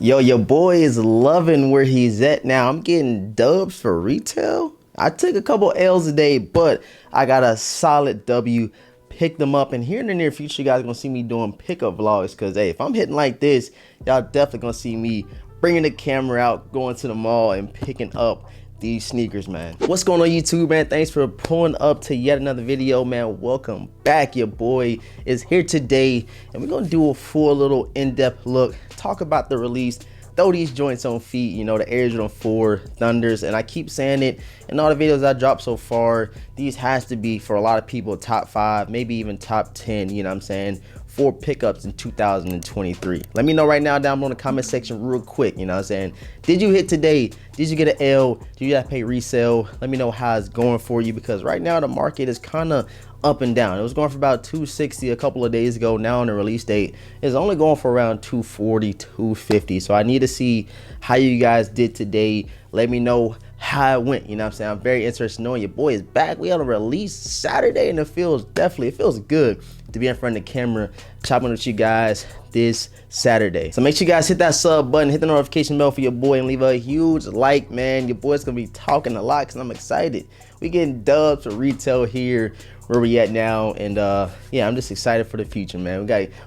Yo, your boy is loving where he's at now. I'm getting dubs for retail. I took a couple L's today, but I got a solid W. Pick them up, and here in the near future, you guys are gonna see me doing pickup vlogs. Cause hey, if I'm hitting like this, y'all definitely gonna see me bringing the camera out, going to the mall, and picking up these sneakers, man. What's going on, YouTube, man? Thanks for pulling up to yet another video, man. Welcome back. Your boy is here today, and we're gonna do a full little in-depth look, talk about the release, throw these joints on feet, you know, the Air Jordan 4 Thunders. And I keep saying it in all the videos I dropped so far, these has to be, for a lot of people, top 5, maybe even top 10, you know what I'm saying, for pickups in 2023. Let me know right now down below in the comment section real quick, you know what I'm saying. Did you hit today? Did you get an L? Do you have to pay resale? Let me know how it's going for you, because right now the market is kind of up and down. It was going for about 260 a couple of days ago. Now on the release date, it's only going for around 240, 250. So I need to see how you guys did today. Let me know how it went, you know what I'm saying. I'm very interested in knowing. Your boy is back. We had a release Saturday, and it feels good to be in front of the camera chopping with you guys this Saturday. So make sure you guys hit that sub button, hit the notification bell for your boy, and leave a huge like, man. Your boy's gonna be talking a lot because I'm excited. We getting dubs for retail here where we at now, and yeah, I'm just excited for the future, man.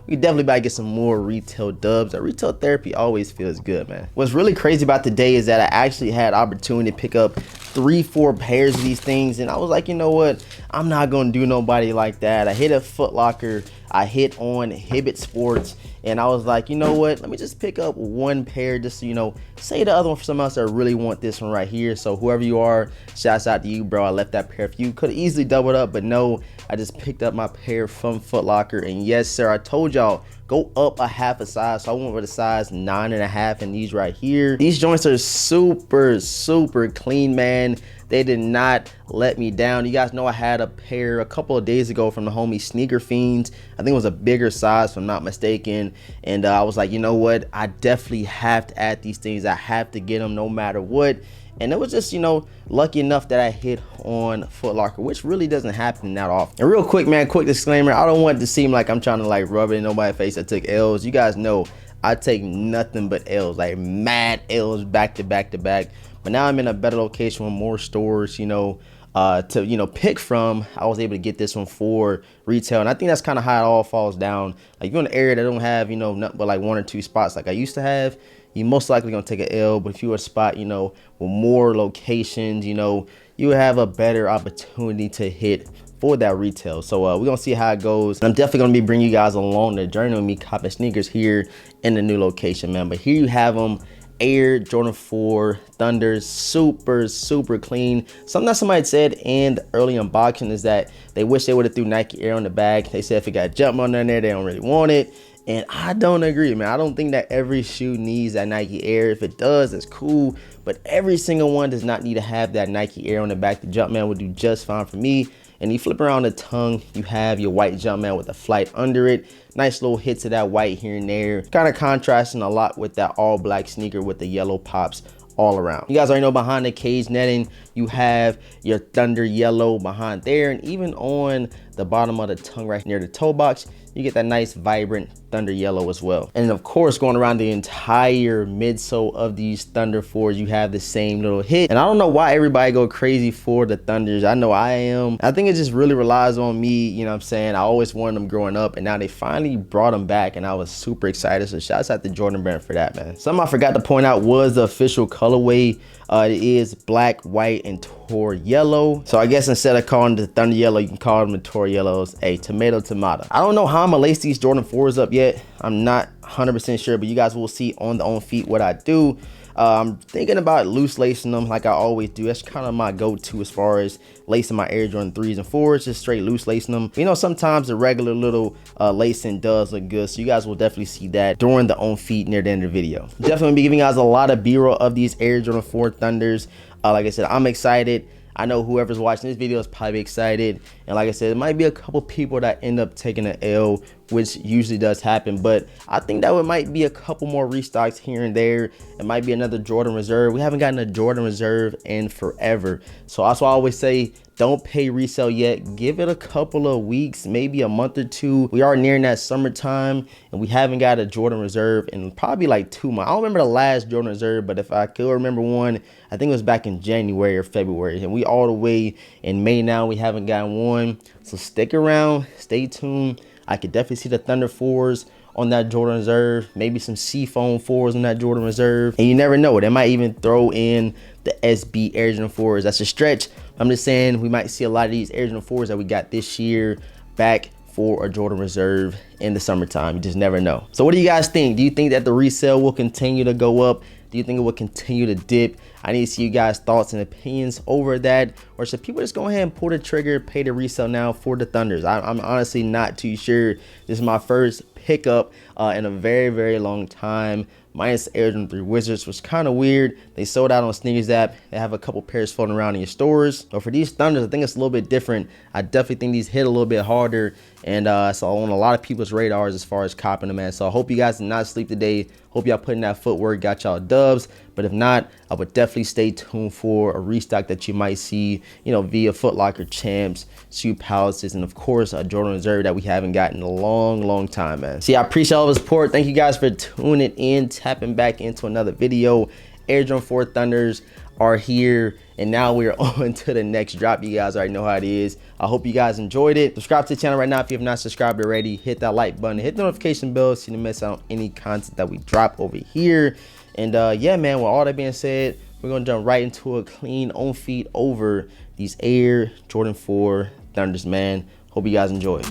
We definitely about to get some more retail dubs. That retail therapy always feels good, man. What's really crazy about today is that I actually had opportunity to pick up 3-4 pairs of these things, and I was like, you know what, I'm not gonna do nobody like that. I hit a Foot Locker, I hit on Hibbett Sports, and I was like, you know what, let me just pick up one pair, just so, you know, say the other one for someone else that really want this one right here. So whoever you are, shouts out to you, bro. I left that pair for you. Could have easily doubled up, but no, I just picked up my pair from Foot Locker. And yes, sir, I told y'all, go up a half a size. So I went with a size 9.5 in these right here. These joints are super clean, man. They did not let me down. You guys know I had a pair a couple of days ago from the homie Sneaker Fiends. I think it was a bigger size, if I'm not mistaken. And I was like, you know what? I definitely have to add these things. I have to get them no matter what. And it was just, you know, lucky enough that I hit on Foot Locker, which really doesn't happen that often. And real quick, man, quick disclaimer. I don't want it to seem like I'm trying to like rub it in nobody's face. I took L's. You guys know I take nothing but L's, like mad L's back to back to back. But now I'm in a better location with more stores, you know, to, you know, pick from. I was able to get this one for retail, and I think that's kind of how it all falls down. Like, if you're in an area that don't have, you know, nothing but like 1 or 2 spots like I used to have, you most likely gonna take an L. But if you're a spot, you know, with more locations, you know, you have a better opportunity to hit for that retail. So we're gonna see how it goes. And I'm definitely gonna be bringing you guys along the journey with me copping sneakers here in the new location, man. But here you have them. Air Jordan 4 Thunders, super clean. Something that somebody said in the early unboxing is that they wish they would have threw Nike Air on the bag. They said if it got Jumpman on there, they don't really want it. And I don't agree, man. I don't think that every shoe needs that Nike Air. If it does, it's cool. But every single one does not need to have that Nike Air on the back. The Jumpman would do just fine for me. And you flip around the tongue, you have your white Jumpman with a flight under it. Nice little hits of that white here and there. Kind of contrasting a lot with that all black sneaker with the yellow pops all around. You guys already know behind the cage netting, you have your Thunder yellow behind there. And even on the bottom of the tongue right near the toe box, you get that nice vibrant Thunder yellow as well. And of course, going around the entire midsole of these Thunder 4s, you have the same little hit. And I don't know why everybody go crazy for the Thunders. I know I am. I think it just really relies on me, you know what I'm saying? I always wanted them growing up, and now they finally brought them back, and I was super excited. So shouts out to Jordan Brand for that, man. Something I forgot to point out was the official colorway. It is black, white, and Tor yellow. So I guess instead of calling the Thunder yellow, you can call them the Tor yellows, a tomato. I don't know how I'm gonna lace these Jordan 4s up yet. I'm not 100% sure, but you guys will see on the on feet what I do. I'm thinking about loose lacing them like I always do. That's kind of my go-to as far as lacing my Air Jordan 3s and 4s, just straight loose lacing them. You know, sometimes the regular little lacing does look good, so you guys will definitely see that during the on feet near the end of the video. Definitely be giving you guys a lot of B-roll of these Air Jordan 4 Thunders. Like I said, I'm excited. I know whoever's watching this video is probably excited. And like I said, it might be a couple people that end up taking an L, which usually does happen. But I think that it might be a couple more restocks here and there. It might be another Jordan Reserve. We haven't gotten a Jordan Reserve in forever. So that's why I always say, don't pay resale yet. Give it a couple of weeks, maybe a month or two. We are nearing that summertime, and we haven't got a Jordan Reserve in probably like 2 months. I don't remember the last Jordan Reserve, but if I could remember one, I think it was back in January or February. And we all the way in May now. We haven't gotten one. So stick around, stay tuned. I could definitely see the Thunder 4s on that Jordan Reserve, maybe some Seafoam 4s on that Jordan Reserve. And you never know, they might even throw in the SB Air Jordan 4s. That's a stretch. I'm just saying we might see a lot of these Air Jordan 4s that we got this year back for a Jordan Reserve in the summertime. You just never know. So what do you guys think? Do you think that the resale will continue to go up? Do you think it will continue to dip? I need to see you guys' thoughts and opinions over that. Or should people just go ahead and pull the trigger, pay the resale now for the Thunders? I'm honestly not too sure. This is my first pickup in a very, very long time. Minus Air Jordan 3 Wizards, was kind of weird. They sold out on Sneakers app. They have a couple pairs floating around in your stores. But for these Thunders, I think it's a little bit different. I definitely think these hit a little bit harder. And so on a lot of people's radars as far as copping them, man. So I hope you guys did not sleep today. Hope y'all putting that footwork, got y'all dubs. But if not, I would definitely stay tuned for a restock that you might see, you know, via Foot Locker, Champs, Shoe Palaces, and of course a Jordan Reserve that we haven't gotten in a long, long time, man. See, I appreciate all the support. Thank you guys for tuning in, tapping back into another video. Air Jordan 4 Thunders are here, and now we're on to the next drop. You guys already know how it is. I hope you guys enjoyed it. Subscribe to the channel right now if you have not subscribed already. Hit that like button, hit the notification bell so you don't miss out on any content that we drop over here. And yeah, man, with all that being said, we're gonna jump right into a clean on feed over these Air Jordan 4 Thunders, man. Hope you guys enjoy.